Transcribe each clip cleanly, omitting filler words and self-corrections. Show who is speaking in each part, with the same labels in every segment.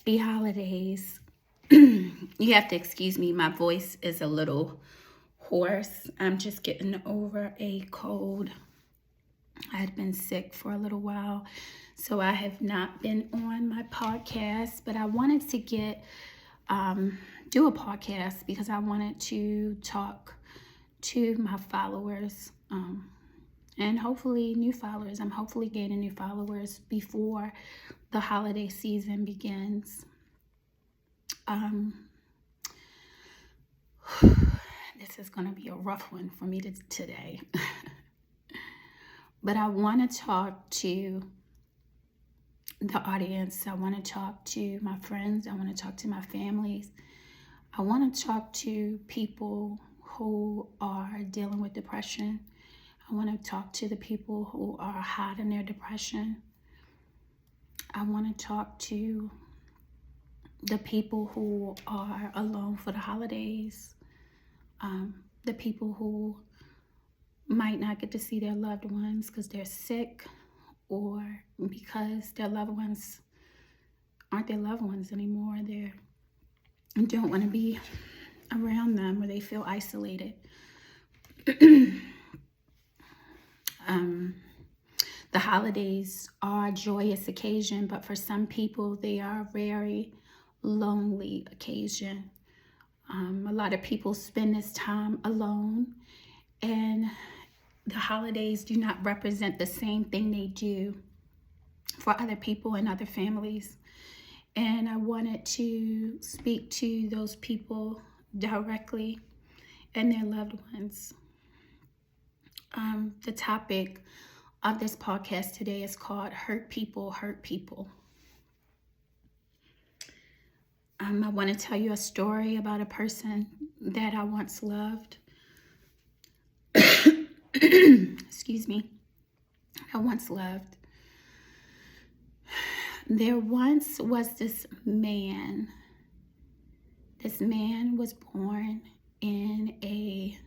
Speaker 1: Happy holidays. You have to excuse me, my voice is a little hoarse. I'm just getting over a cold. I had been sick for a little while, so I have not been on my podcast, but I wanted to do a podcast because I wanted to talk to my followers and hopefully new followers. I'm hopefully gaining new followers before the holiday season begins. This is going to be a rough one for me today. But I want to talk to the audience. I want to talk to my friends. I want to talk to my families. I want to talk to people who are dealing with depression. I want to talk to the people who are hot in their depression. I want to talk to the people who are alone for the holidays. The people who might not get to see their loved ones because they're sick or because their loved ones aren't their loved ones anymore. They don't want to be around them or they feel isolated. The holidays are a joyous occasion, but for some people, they are a very lonely occasion. A lot of people spend this time alone, and the holidays do not represent the same thing they do for other people and other families. And I wanted to speak to those people directly and their loved ones. The topic of this podcast today is called Hurt People, Hurt People. I want to tell you a story about a person that I once loved. Excuse me. I once loved. There once was this man. This man was born in a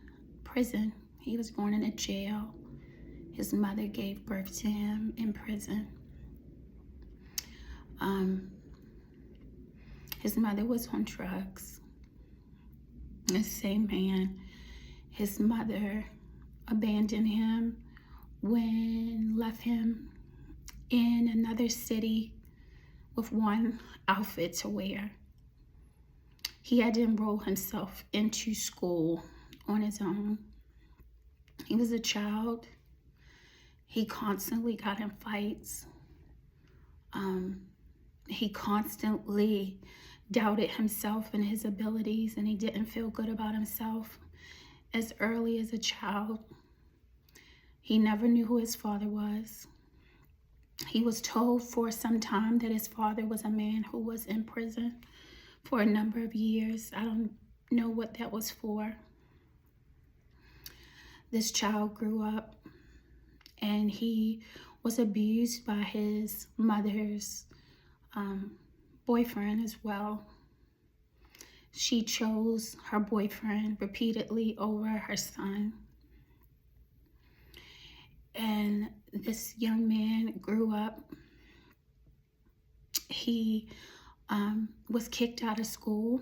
Speaker 1: prison. He was born in a jail. His mother gave birth to him in prison. His mother was on drugs. The same man, his mother abandoned him left him in another city with one outfit to wear. He had to enroll himself into school on his own. He was a child. He constantly got in fights. He constantly doubted himself and his abilities, and he didn't feel good about himself as early as a child. He never knew who his father was. He was told for some time that his father was a man who was in prison for a number of years. I don't know what that was for. This child grew up and he was abused by his mother's boyfriend as well. She chose her boyfriend repeatedly over her son. And this young man grew up. He was kicked out of school.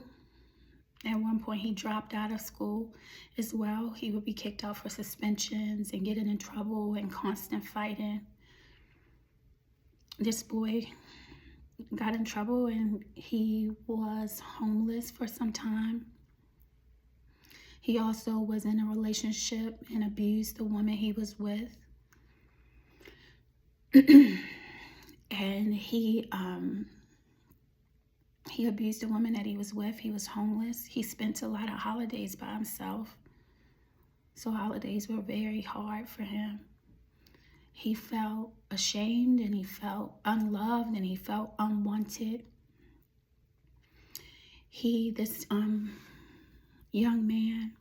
Speaker 1: At one point, he dropped out of school as well. He would be kicked out for suspensions and getting in trouble and constant fighting. This boy got in trouble and he was homeless for some time. He also was in a relationship and abused the woman he was with. And he abused the woman that he was with. He was homeless. He spent a lot of holidays by himself. So holidays were very hard for him. He felt ashamed and he felt unloved and he felt unwanted. This young man,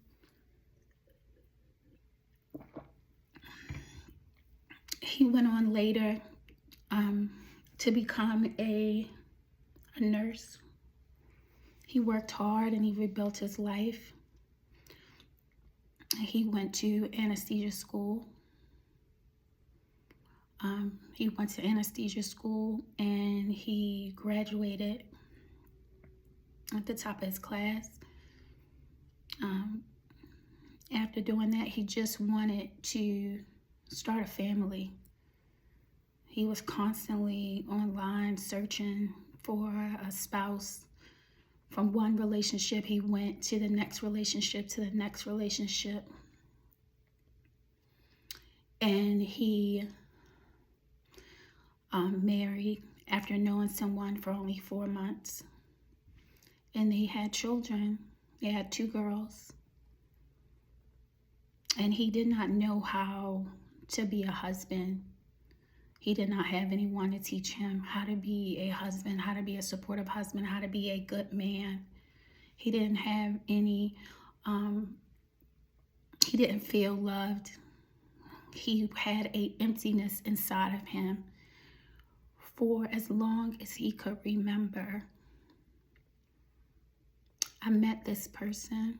Speaker 1: he went on later to become a nurse. He worked hard and he rebuilt his life. He went to anesthesia school. He went to anesthesia school and he graduated at the top of his class. After doing that, he just wanted to start a family. He was constantly online searching for a spouse. From one relationship, he went to the next relationship, to the next relationship. And he married after knowing someone for only 4 months. And they had children. They had 2 girls. And he did not know how to be a husband. He did not have anyone to teach him how to be a husband, how to be a supportive husband, how to be a good man. He didn't have any, he didn't feel loved. He had an emptiness inside of him for as long as he could remember. I met this person.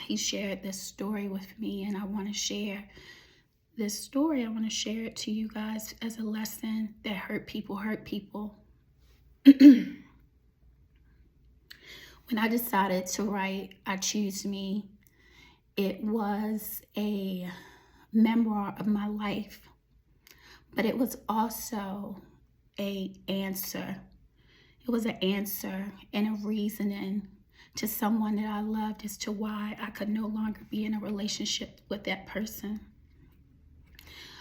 Speaker 1: He shared this story with me, and I want to share this story. I want to share it to you guys as a lesson that hurt people hurt people. When I decided to write I Choose Me, it was a memoir of my life, but it was also an answer. It was an answer and a reasoning to someone that I loved as to why I could no longer be in a relationship with that person.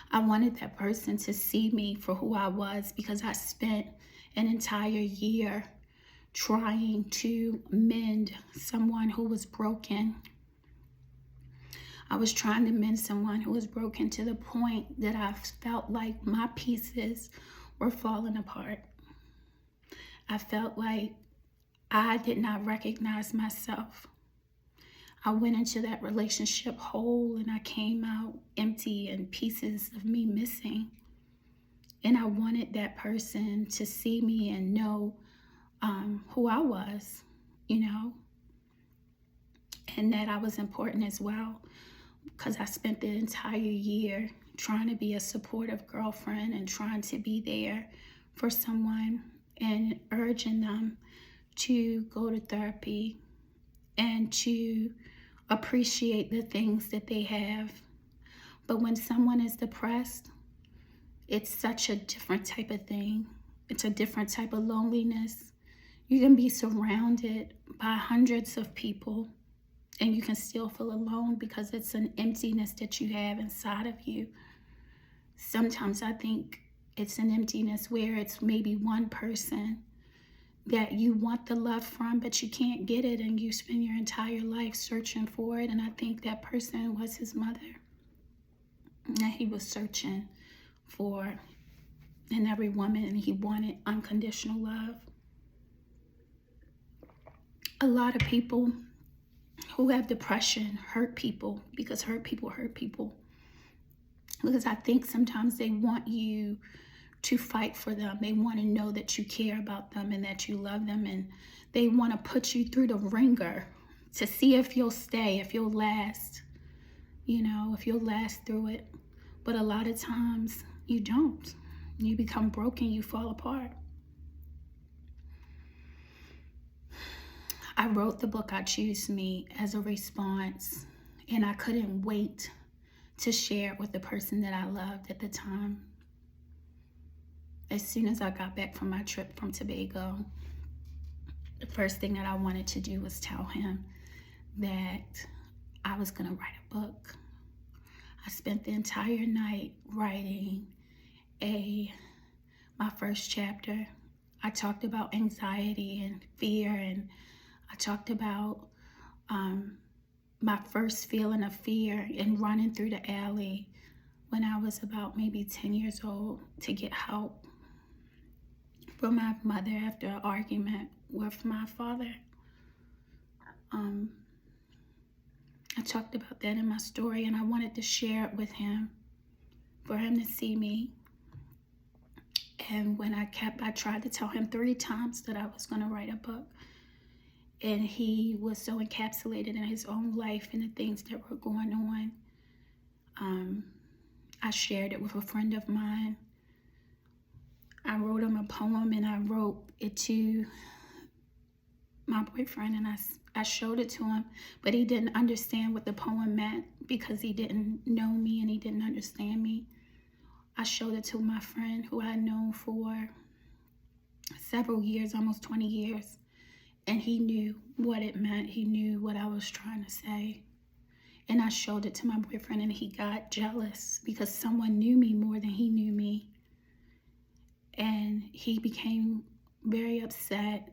Speaker 1: I wanted that person to see me for who I was, because I spent an entire year trying to mend someone who was broken. I was trying to mend someone who was broken to the point that I felt like my pieces were falling apart. I felt like I did not recognize myself. I went into that relationship whole, and I came out empty and pieces of me missing. And I wanted that person to see me and know who I was, and that I was important as well, because I spent the entire year trying to be a supportive girlfriend and trying to be there for someone and urging them to go to therapy and to appreciate the things that they have. But when someone is depressed, it's such a different type of thing. It's a different type of loneliness. You can be surrounded by hundreds of people and you can still feel alone because it's an emptiness that you have inside of you. Sometimes I think it's an emptiness where it's maybe one person that you want the love from, but you can't get it, and you spend your entire life searching for it. And I think that person was his mother, and he was searching for in every woman, and he wanted unconditional love. A lot of people who have depression hurt people, because hurt people hurt people. Because I think sometimes they want you to fight for them. They want to know that you care about them and that you love them, and they want to put you through the ringer to see if you'll stay, if you'll last, if you'll last through it. But a lot of times you don't. You become broken, you fall apart. I wrote the book I Choose Me as a response, and I couldn't wait to share it with the person that I loved at the time. As soon as I got back from my trip from Tobago, the first thing that I wanted to do was tell him that I was going to write a book. I spent the entire night writing my first chapter. I talked about anxiety and fear, and I talked about my first feeling of fear and running through the alley when I was about maybe 10 years old to get help from my mother after an argument with my father. I talked about that in my story, and I wanted to share it with him for him to see me. And when I tried to tell him 3 times that I was going to write a book, and he was so encapsulated in his own life and the things that were going on. I shared it with a friend of mine. I wrote him a poem, and I wrote it to my boyfriend, and I showed it to him, but he didn't understand what the poem meant because he didn't know me and he didn't understand me. I showed it to my friend who I had known for several years, almost 20 years, and he knew what it meant. He knew what I was trying to say. And I showed it to my boyfriend, and he got jealous because someone knew me more than he knew me. And he became very upset,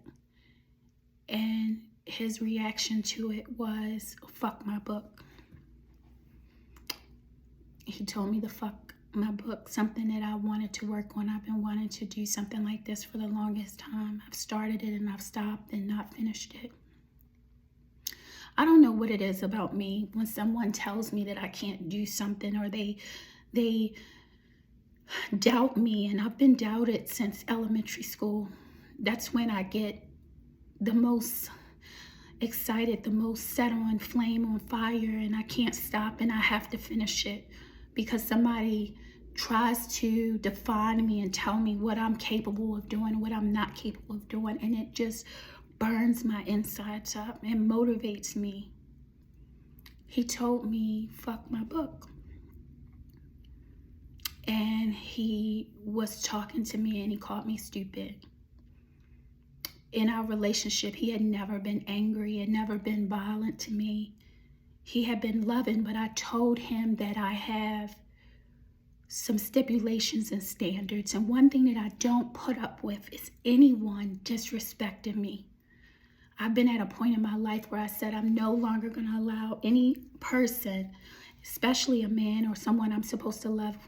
Speaker 1: and his reaction to it was, fuck my book. He told me to fuck my book, something that I wanted to work on. I've been wanting to do something like this for the longest time. I've started it and I've stopped and not finished it. I don't know what it is about me when someone tells me that I can't do something, or they doubt me, and I've been doubted since elementary school. That's when I get the most excited, the most set on flame, on fire, and I can't stop, and I have to finish it because somebody tries to define me and tell me what I'm capable of doing, what I'm not capable of doing, and it just burns my insides up and motivates me. He told me, fuck my book. And he was talking to me and he called me stupid. In our relationship, he had never been angry and never been violent to me. He had been loving, but I told him that I have some stipulations and standards. And one thing that I don't put up with is anyone disrespecting me. I've been at a point in my life where I said I'm no longer going to allow any person, especially a man or someone I'm supposed to love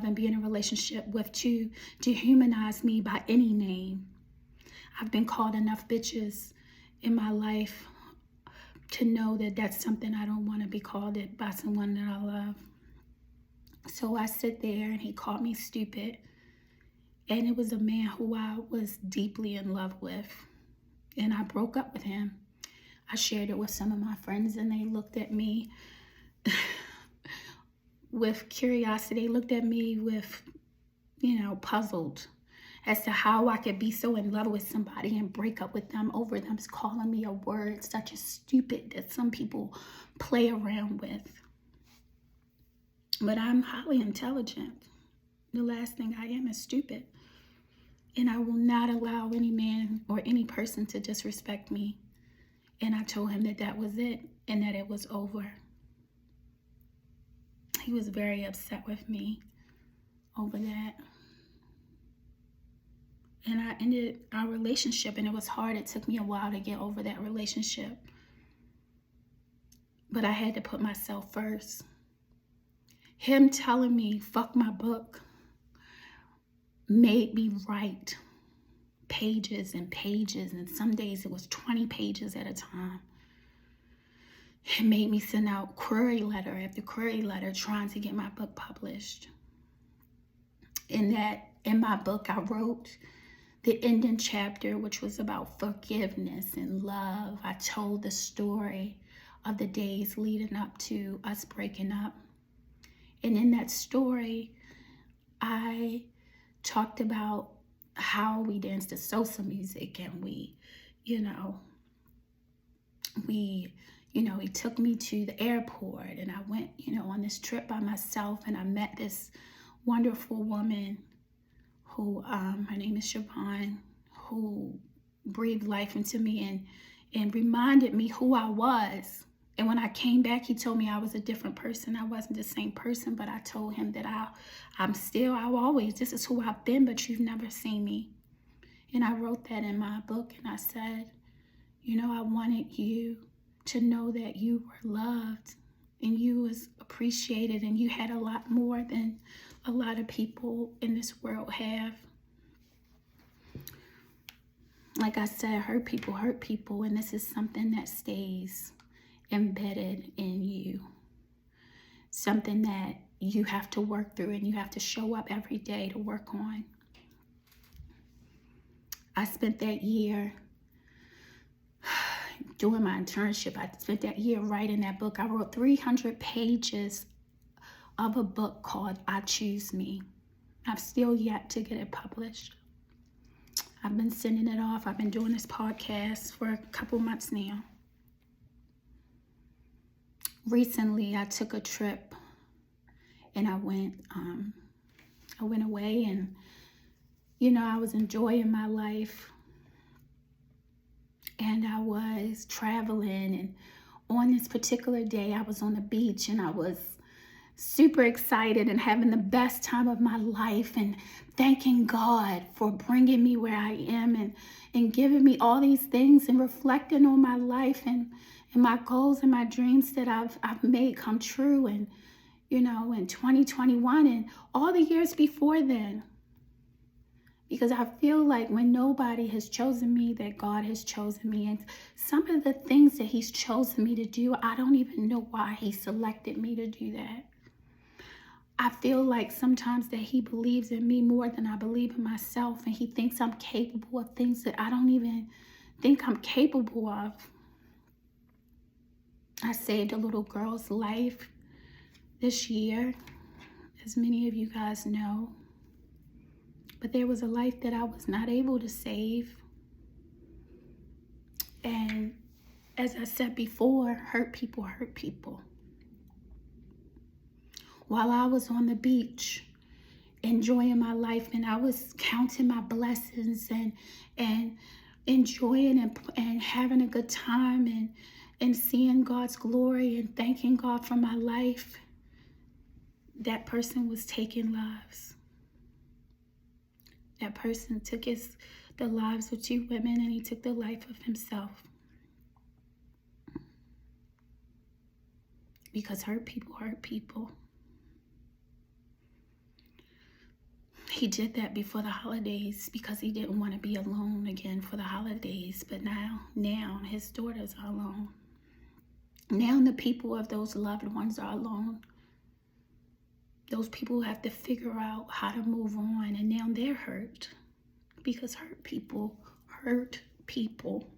Speaker 1: and be in a relationship with, to dehumanize me by any name. I've been called enough bitches in my life to know that that's something I don't want to be called it by someone that I love. So I sit there and he called me stupid. And it was a man who I was deeply in love with. And I broke up with him. I shared it with some of my friends and they looked at me with curiosity. They looked at me with, puzzled as to how I could be so in love with somebody and break up with them over them calling me a word such as stupid that some people play around with. But I'm highly intelligent. The last thing I am is stupid. And I will not allow any man or any person to disrespect me. And I told him that that was it and that it was over. He was very upset with me over that. And I ended our relationship, and it was hard. It took me a while to get over that relationship. But I had to put myself first. Him telling me, fuck my book, made me write pages and pages, and some days it was 20 pages at a time. It made me send out query letter after query letter trying to get my book published. In my book, I wrote the ending chapter, which was about forgiveness and love. I told the story of the days leading up to us breaking up. And in that story, I talked about how we danced to salsa music, and he took me to the airport, and I went, on this trip by myself, and I met this wonderful woman who, her name is Siobhan, who breathed life into me and reminded me who I was. And when I came back, he told me I was a different person. I wasn't the same person, but I told him that this is who I've been, but you've never seen me. And I wrote that in my book, and I said, I wanted you to know that you were loved and you was appreciated, and you had a lot more than a lot of people in this world have. Like I said, hurt people, and this is something that stays embedded in you. Something that you have to work through, and you have to show up every day to work on. I spent that year doing my internship. I spent that year writing that book. I wrote 300 pages of a book called I Choose Me. I've still yet to get it published. I've been sending it off. I've been doing this podcast for a couple months now. Recently, I took a trip and I went away, and I was enjoying my life, and I was traveling, and on this particular day I was on the beach and I was super excited and having the best time of my life and thanking God for bringing me where I am and giving me all these things and reflecting on my life and my goals and my dreams that I've made come true, and in 2021 and all the years before then. Because I feel like when nobody has chosen me, that God has chosen me. And some of the things that he's chosen me to do, I don't even know why he selected me to do that. I feel like sometimes that he believes in me more than I believe in myself. And he thinks I'm capable of things that I don't even think I'm capable of. I saved a little girl's life this year, as many of you guys know. But there was a life that I was not able to save. And as I said before, hurt people hurt people. While I was on the beach enjoying my life and I was counting my blessings and enjoying and having a good time and seeing God's glory and thanking God for my life, that person was taking lives. That person took the lives of 2 women, and he took the life of himself. Because hurt people hurt people. He did that before the holidays because he didn't want to be alone again for the holidays. But now his daughters are alone. Now the people of those loved ones are alone. Those people have to figure out how to move on, and now they're hurt because hurt people hurt people.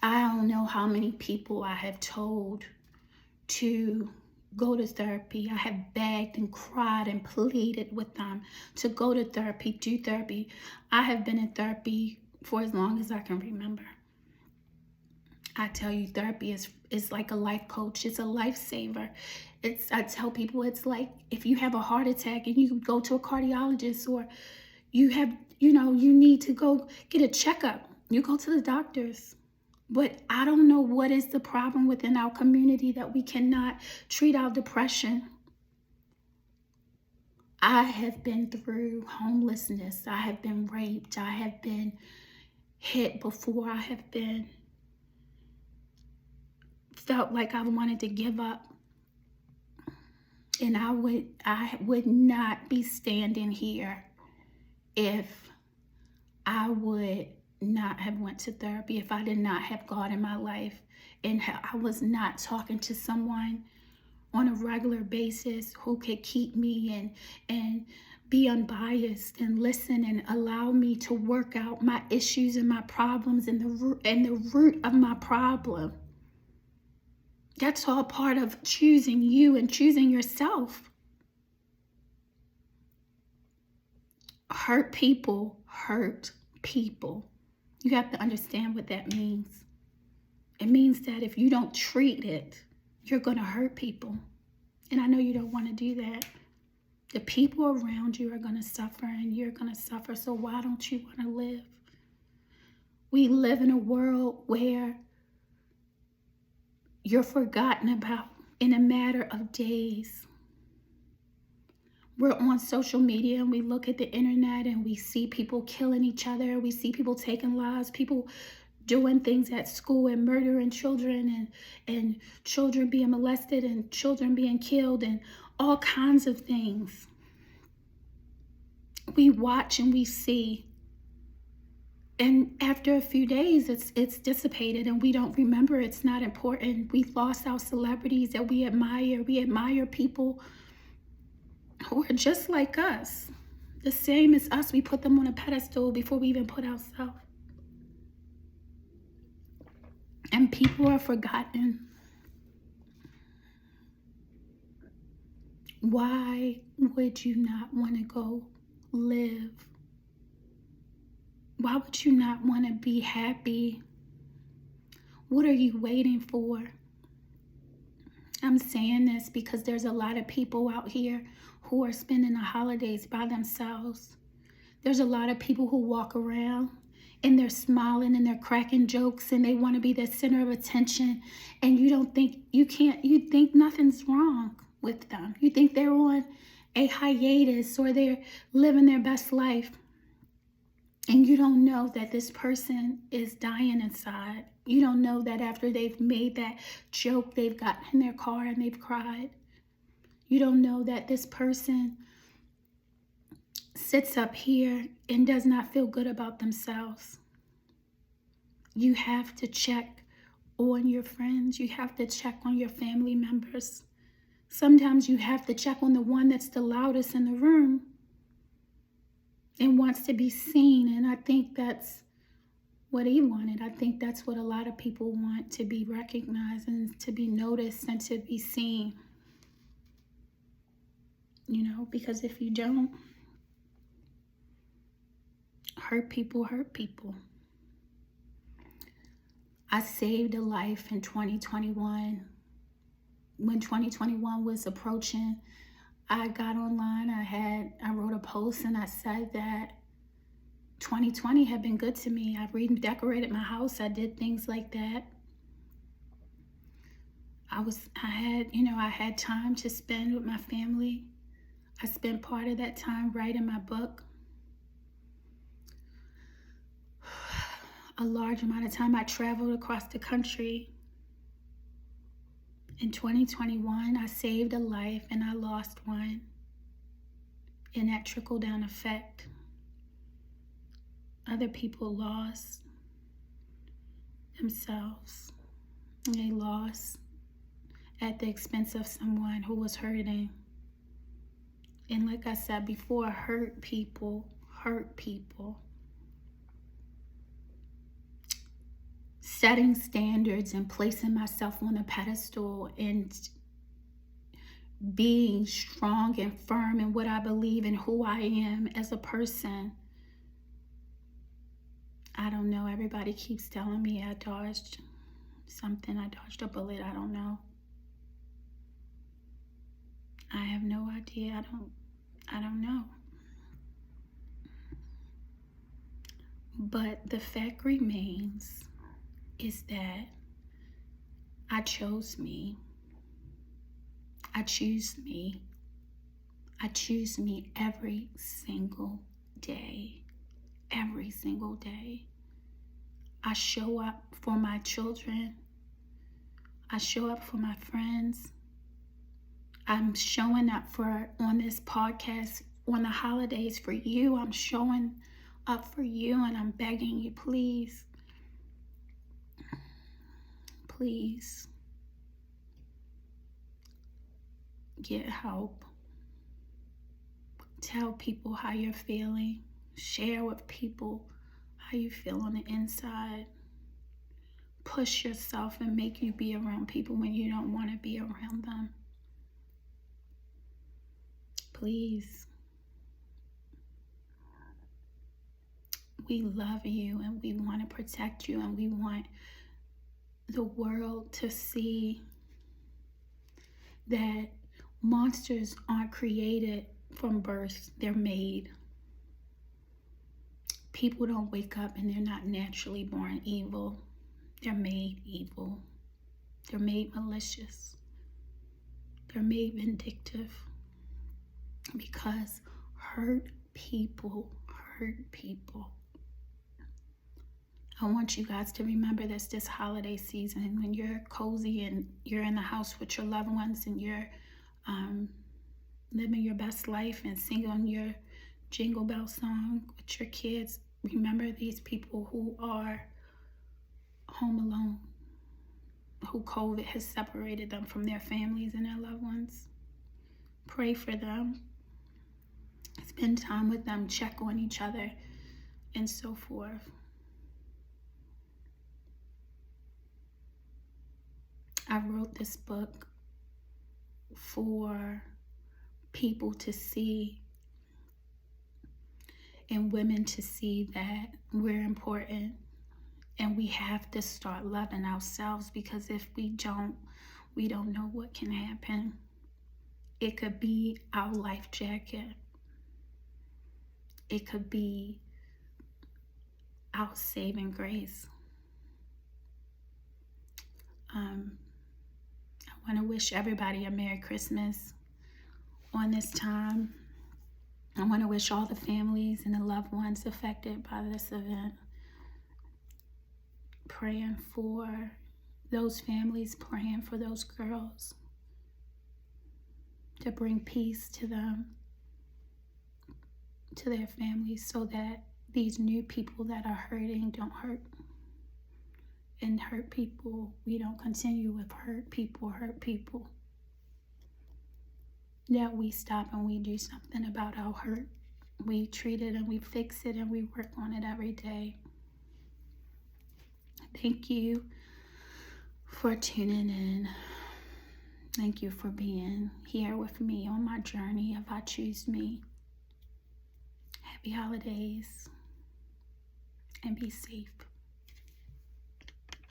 Speaker 1: I don't know how many people I have told to go to therapy. I have begged and cried and pleaded with them to go to therapy, do therapy. I have been in therapy for as long as I can remember. I tell you, therapy is like a life coach. It's a lifesaver. I tell people it's like if you have a heart attack and you go to a cardiologist, or you have, you need to go get a checkup. You go to the doctors. But I don't know what is the problem within our community that we cannot treat our depression. I have been through homelessness. I have been raped. I have been hit before. I have been felt like I wanted to give up. And I would not be standing here if I would not have went to therapy, if I did not have God in my life, and I was not talking to someone on a regular basis who could keep me and be unbiased and listen and allow me to work out my issues and my problems and the root of my problem. That's all part of choosing you and choosing yourself. Hurt people hurt people. You have to understand what that means. It means that if you don't treat it, you're going to hurt people. And I know you don't want to do that. The people around you are going to suffer, and you're going to suffer. So why don't you want to live? We live in a world where you're forgotten about in a matter of days. We're on social media and we look at the internet and we see people killing each other. We see people taking lives, people doing things at school and murdering children and children being molested and children being killed and all kinds of things. We watch and we see. And after a few days, it's dissipated and we don't remember. It's not important. We've lost our celebrities that we admire. We admire people who are just like us. The same as us. We put them on a pedestal before we even put ourselves. And people are forgotten. Why would you not want to go live? Why would you not want to be happy? What are you waiting for? I'm saying this because there's a lot of people out here who are spending the holidays by themselves. There's a lot of people who walk around and they're smiling and they're cracking jokes and they want to be the center of attention, and you think nothing's wrong with them. You think they're on a hiatus or they're living their best life. And you don't know that this person is dying inside. You don't know that after they've made that joke, they've gotten in their car and they've cried. You don't know that this person sits up here and does not feel good about themselves. You have to check on your friends. You have to check on your family members. Sometimes you have to check on the one that's the loudest in the room and wants to be seen. And I think that's what he wanted. I think that's what a lot of people want, to be recognized and to be noticed and to be seen. Because if you don't, hurt people hurt people. I saved a life in 2021. When 2021 was approaching, I got online, I wrote a post and I said that 2020 had been good to me. I redecorated my house. I did things like that. I had time to spend with my family. I spent part of that time writing my book. A large amount of time I traveled across the country. In 2021, I saved a life and I lost one. And that trickle-down effect. Other people lost themselves. They lost at the expense of someone who was hurting. And like I said before, hurt people hurt people. Setting standards and placing myself on a pedestal and being strong and firm in what I believe and who I am as a person. I don't know. Everybody keeps telling me I dodged something. I dodged a bullet. I don't know. I have no idea. I don't know. But the fact remains is that I chose me. I choose me. I choose me every single day. Every single day. I show up for my children. I show up for my friends. I'm showing up on this podcast on the holidays for you. I'm showing up for you, and I'm begging you, please, please get help. Tell people how you're feeling. Share with people how you feel on the inside. Push yourself and make you be around people when you don't want to be around them. Please. We love you and we want to protect you, and we want the world to see that monsters aren't created from birth. They're made. People don't wake up and they're not naturally born evil. They're made evil. They're made malicious. They're made vindictive. Because hurt people hurt people. I want you guys to remember this holiday season, when you're cozy and you're in the house with your loved ones and you're living your best life and singing your Jingle Bell song with your kids. Remember these people who are home alone, who COVID has separated them from their families and their loved ones. Pray for them. Spend time with them. Check on each other and so forth. I wrote this book for people to see and women to see that we're important, and we have to start loving ourselves, because if we don't know what can happen. It could be our life jacket. It could be our saving grace. I want to wish everybody a Merry Christmas on this time. I want to wish all the families and the loved ones affected by this event, praying for those families, praying for those girls, to bring peace to them, to their families, so that these new people that are hurting don't hurt and hurt people. We don't continue with hurt people. That we stop and we do something about our hurt. We treat it and we fix it and we work on it every day. Thank you for tuning in. Thank you for being here with me on my journey of I Choose Me. Happy holidays and be safe.